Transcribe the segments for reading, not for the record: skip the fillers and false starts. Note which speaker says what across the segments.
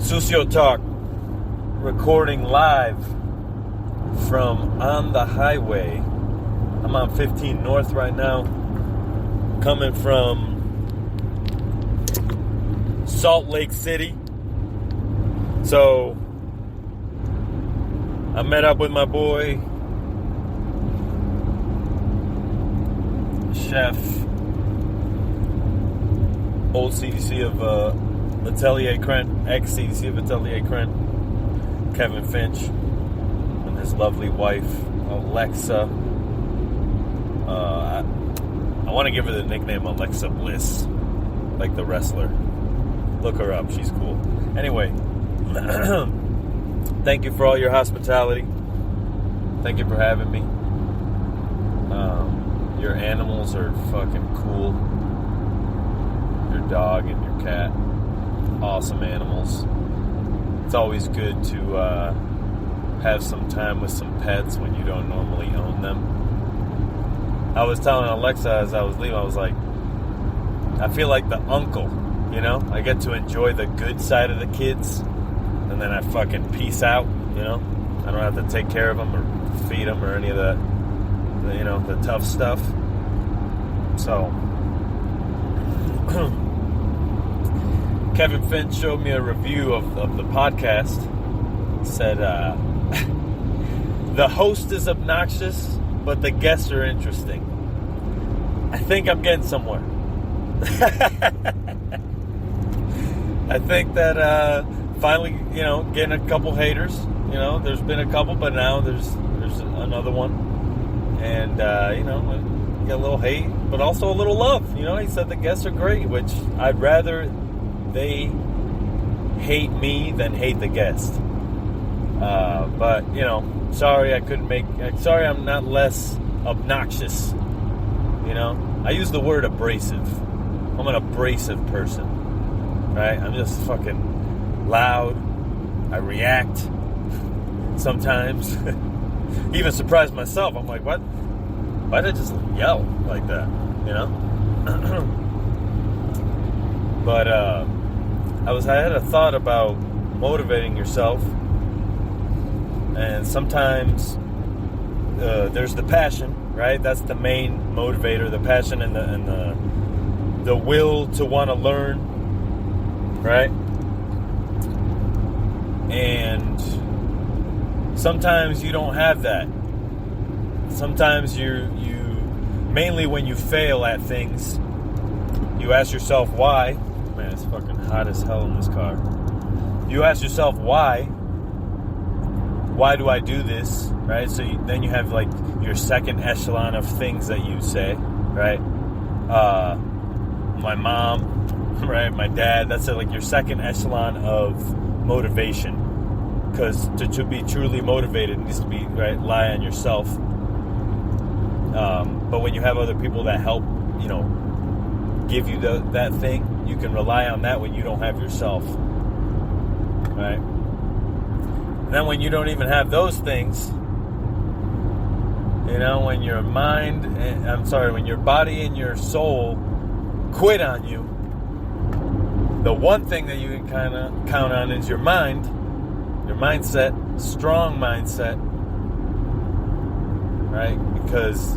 Speaker 1: Suciotalk, recording live from on the highway. I'm on 15 North right now, coming from Salt Lake City. So I met up with my boy, chef, old CDC of Atelier Crent, ex-CDC of Atelier Crent, Kevin Finch, and his lovely wife, Alexa. I want to give her the nickname Alexa Bliss, like the wrestler. Look her up, she's cool. Anyway, thank you for all your hospitality. Thank you for having me. Your animals are fucking cool. Your dog and your cat, awesome animals. It's always good to have some time with some pets when you don't normally own them. I was telling Alexa as I was leaving, I was like, I feel like the uncle, you know? I get to enjoy the good side of the kids, and then I fucking peace out, you know? I don't have to take care of them or feed them or any of the tough stuff. So Kevin Finch showed me a review of the podcast. Said, the host is obnoxious, but the guests are interesting. I think I'm getting somewhere. I think that finally, getting a couple haters. There's been a couple, but now there's another one. And, get a little hate, but also a little love. He said the guests are great, which I'd rather they hate me than hate the guest. But, sorry sorry I'm not less obnoxious. I use the word abrasive. I'm an abrasive person, right? I'm just fucking loud. I react sometimes. Even surprise myself. I'm like, what? Why did I just yell like that? But I had a thought about motivating yourself, and sometimes there's the passion, right? That's the main motivator, the passion and the will to want to learn, right? And sometimes you don't have that. Sometimes you mainly when you fail at things, you ask yourself why. Man, it's fucking hot as hell in this car. You ask yourself why. Why do I do this, right? So then you have like your second echelon of things that you say, right? My mom, right? My dad. That's like your second echelon of motivation. Because to be truly motivated needs to be, right, lie on yourself. But when you have other people that help, give you that thing, you can rely on that when you don't have yourself, right? And then when you don't even have those things, when your when your body and your soul quit on you, the one thing that you can kind of count on is your mind. Your mindset, strong mindset, right? Because,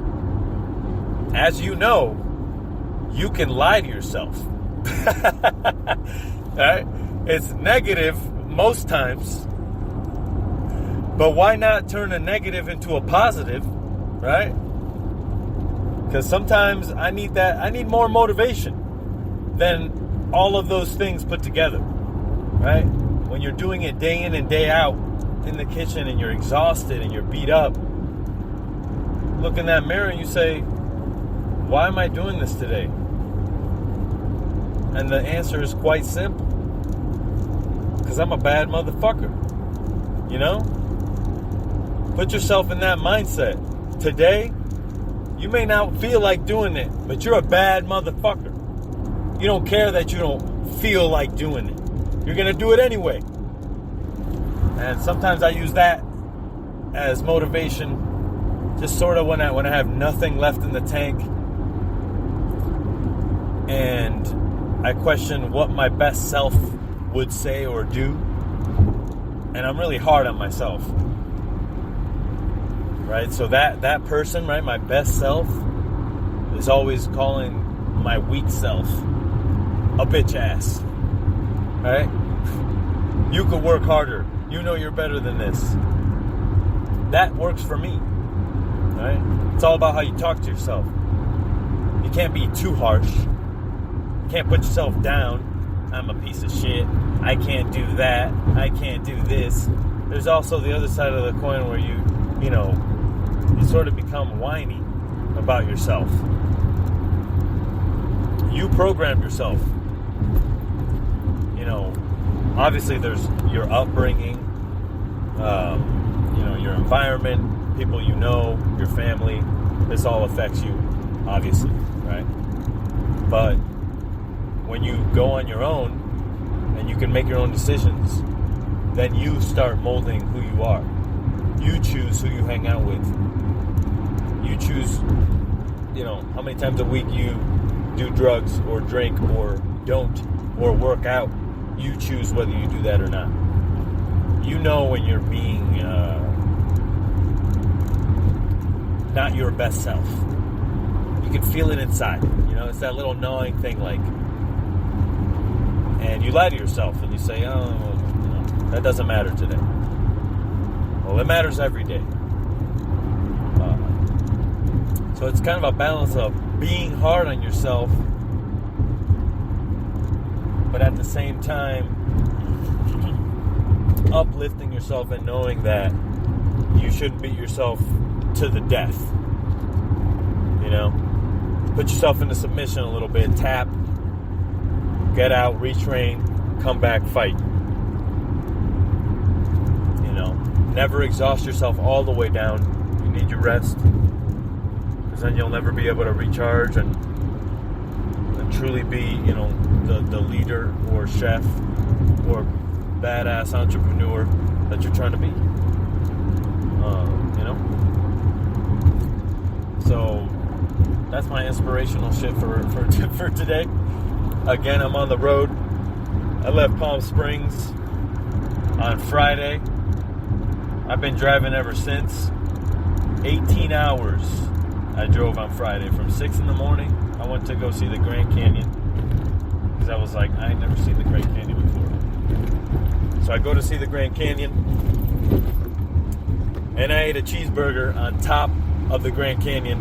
Speaker 1: as you know, you can lie to yourself, right? It's negative most times, but why not turn a negative into a positive, right? Because sometimes I need more motivation than all of those things put together, right? When you're doing it day in and day out in the kitchen and you're exhausted and you're beat up, look in that mirror and you say, why am I doing this today? And the answer is quite simple. Because I'm a bad motherfucker. Put yourself in that mindset. Today, you may not feel like doing it, but you're a bad motherfucker. You don't care that you don't feel like doing it. You're going to do it anyway. And sometimes I use that as motivation, just sort of when I have nothing left in the tank and I question what my best self would say or do. And I'm really hard on myself. Right? So that person, right, my best self, is always calling my weak self a bitch ass. Right? You could work harder. You know you're better than this. That works for me. Right? It's all about how you talk to yourself. You can't be too harsh. You can't put yourself down. I'm a piece of shit. I can't do that. I can't do this. There's also the other side of the coin where you sort of become whiny about yourself. You program yourself. Obviously there's your upbringing, your environment, people your family. This all affects you, obviously, right? But when you go on your own and you can make your own decisions, then you start molding who you are. You choose who you hang out with. You choose, how many times a week you do drugs or drink or don't or work out. You choose whether you do that or not. You know when you're being not your best self. You can feel it inside. It's that little gnawing thing, and you lie to yourself and you say, that doesn't matter today. Well, it matters every day. So it's kind of a balance of being hard on yourself, but at the same time, uplifting yourself and knowing that you shouldn't beat yourself to the death. Put yourself into submission a little bit, tap, get out, retrain, come back, fight. Never exhaust yourself all the way down. You need your rest, because then you'll never be able to recharge and truly be, the leader or chef or badass entrepreneur that you're trying to be. So that's my inspirational shit for today. Again, I'm on the road. I left Palm Springs on Friday. I've been driving ever since. 18 hours I drove on Friday. From 6 in the morning, I went to go see the Grand Canyon, because I was like, I ain't never seen the Grand Canyon before. So I go to see the Grand Canyon, and I ate a cheeseburger on top of the Grand Canyon,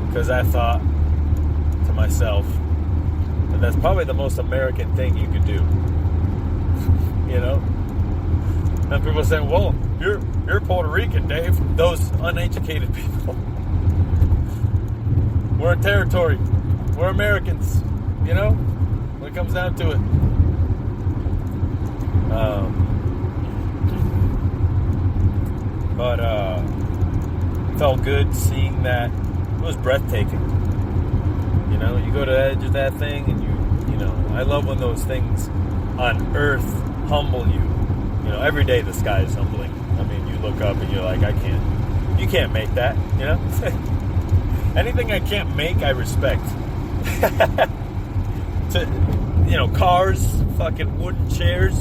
Speaker 1: because I thought to myself that that's probably the most American thing you could do. And people say, well, you're Puerto Rican, Dave. Those uneducated people. We're a territory. We're Americans. When it comes down to it. But felt good seeing that. It was breathtaking. You go to the edge of that thing, and I love when those things on earth humble you. Every day the sky is humbling. I mean, you look up and you're like, you can't make that, Anything I can't make, I respect. Cars, fucking wooden chairs,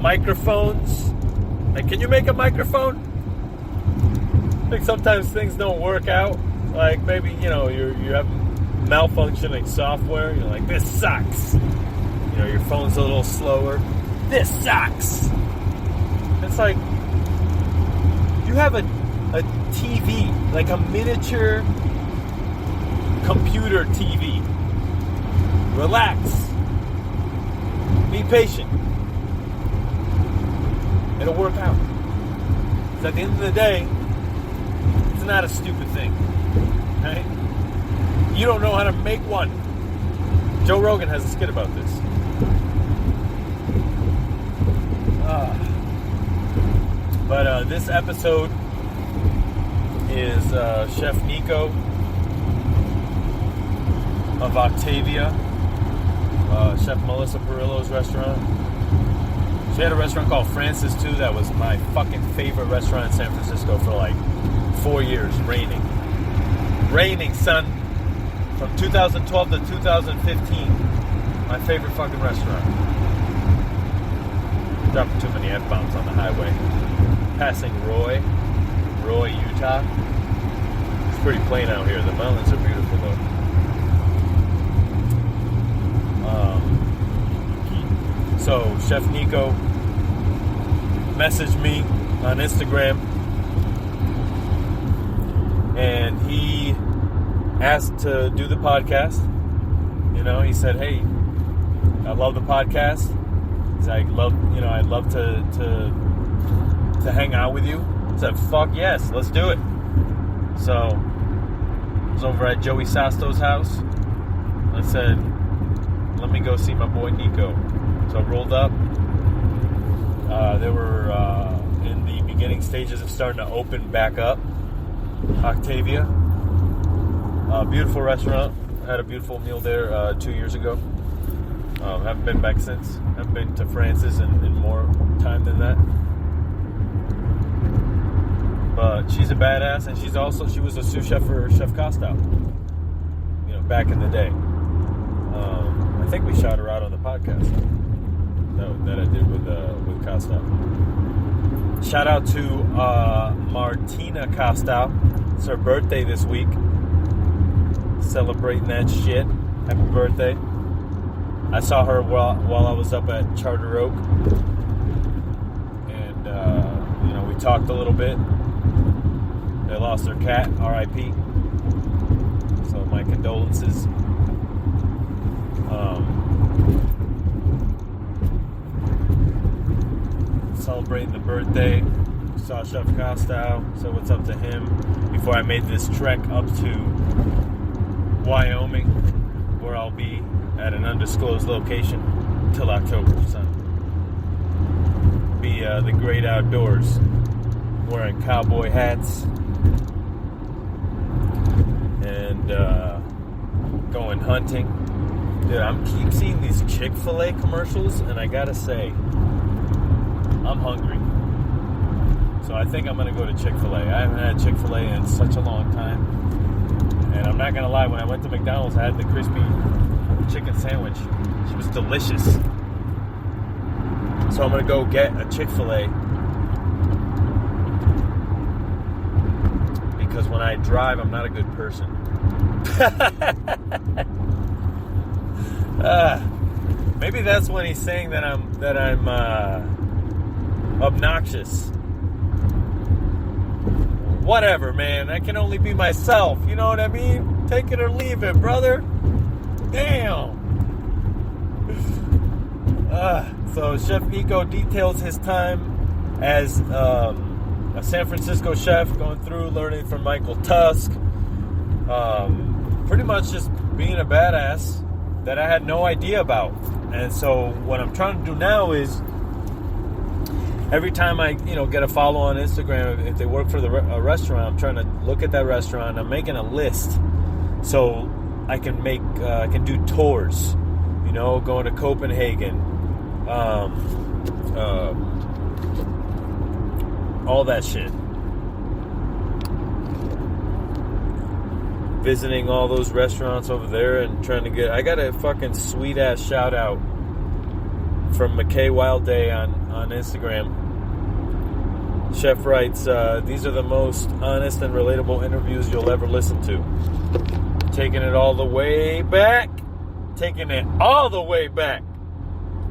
Speaker 1: microphones. Like, can you make a microphone? I think sometimes things don't work out. Like, maybe, you have malfunctioning software. You're like, this sucks. Your phone's a little slower. This sucks. It's like, you have a TV, like a miniature computer TV. Relax. Be patient. It'll work out. Because at the end of the day, it's not a stupid thing. Right? You don't know how to make one. Joe Rogan has a skit about this. But this episode is Chef Nico of Octavia, Chef Melissa Perillo's restaurant. She had a restaurant called Francis too. That was my fucking favorite restaurant in San Francisco for like 4 years, reigning, son, from 2012 to 2015. My favorite fucking restaurant. Dropping too many F-bombs on the highway. Passing Roy, Utah. It's pretty plain out here. The mountains are beautiful though. So Chef Nico messaged me on Instagram, and he asked to do the podcast. You know, he said, "Hey, I love the podcast. I'd love to hang out with you." I said, "Fuck yes, let's do it." So I was over at Joey Sasto's house. I said, "Let me go see my boy Nico." So I rolled up. They were in the beginning stages of starting to open back up. Octavia, beautiful restaurant. Had a beautiful meal there 2 years ago. Haven't been back since. Haven't been to Francis in more time than that. But she's a badass, and she was a sous chef for Chef Costa. You know, back in the day. I think we shot her out on the podcast that I did with Costa. Shout out to Martina Costa. It's her birthday this week. Celebrating that shit. Happy birthday. I saw her while I was up at Charter Oak, and we talked a little bit. They lost their cat, R.I.P. So my condolences. Celebrating the birthday. Saw Chef Costa, so what's up to him? Before I made this trek up to Wyoming, where I'll be at an undisclosed location till October. So be the great outdoors, wearing cowboy hats and going hunting. Dude, I keep seeing these Chick-fil-A commercials, and I gotta say, I'm hungry. So I think I'm gonna go to Chick-fil-A. I haven't had Chick-fil-A in such a long time, and I'm not gonna lie. When I went to McDonald's, I had the crispy chicken sandwich. It was delicious. So I'm gonna go get a Chick-fil-A, because when I drive, I'm not a good person. Maybe that's when he's saying that I'm obnoxious. Whatever, man. I can only be myself. You know what I mean? Take it or leave it, brother. Damn. So Chef Nico details his time as a San Francisco chef, going through learning from Michael Tusk. Pretty much just being a badass that I had no idea about. And so what I'm trying to do now is, every time I get a follow on Instagram, if they work for a restaurant, I'm trying to look at that restaurant. I'm making a list so I can do tours, going to Copenhagen, all that shit. Visiting all those restaurants over there and trying to I got a fucking sweet ass shout out from McKay Wildday on Instagram. Chef writes, these are the most honest and relatable interviews you'll ever listen to. Taking it all the way back.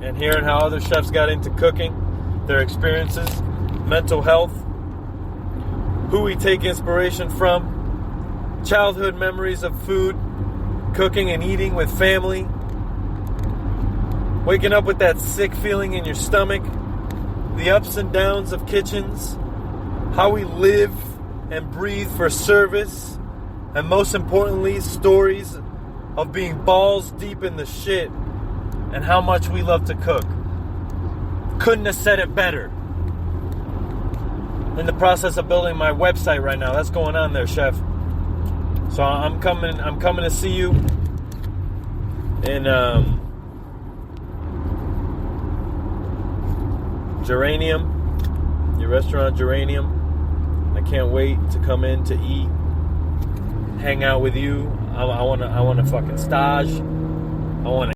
Speaker 1: And hearing how other chefs got into cooking, their experiences, mental health, who we take inspiration from, childhood memories of food, cooking and eating with family, waking up with that sick feeling in your stomach, the ups and downs of kitchens, how we live and breathe for service, and most importantly, stories of being balls deep in the shit and how much we love to cook. Couldn't have said it better. In the process of building my website right now. That's going on there, Chef. So I'm coming to see you in Geranium, your restaurant Geranium. I can't wait to come in to eat, hang out with you. I want to fucking stage. I want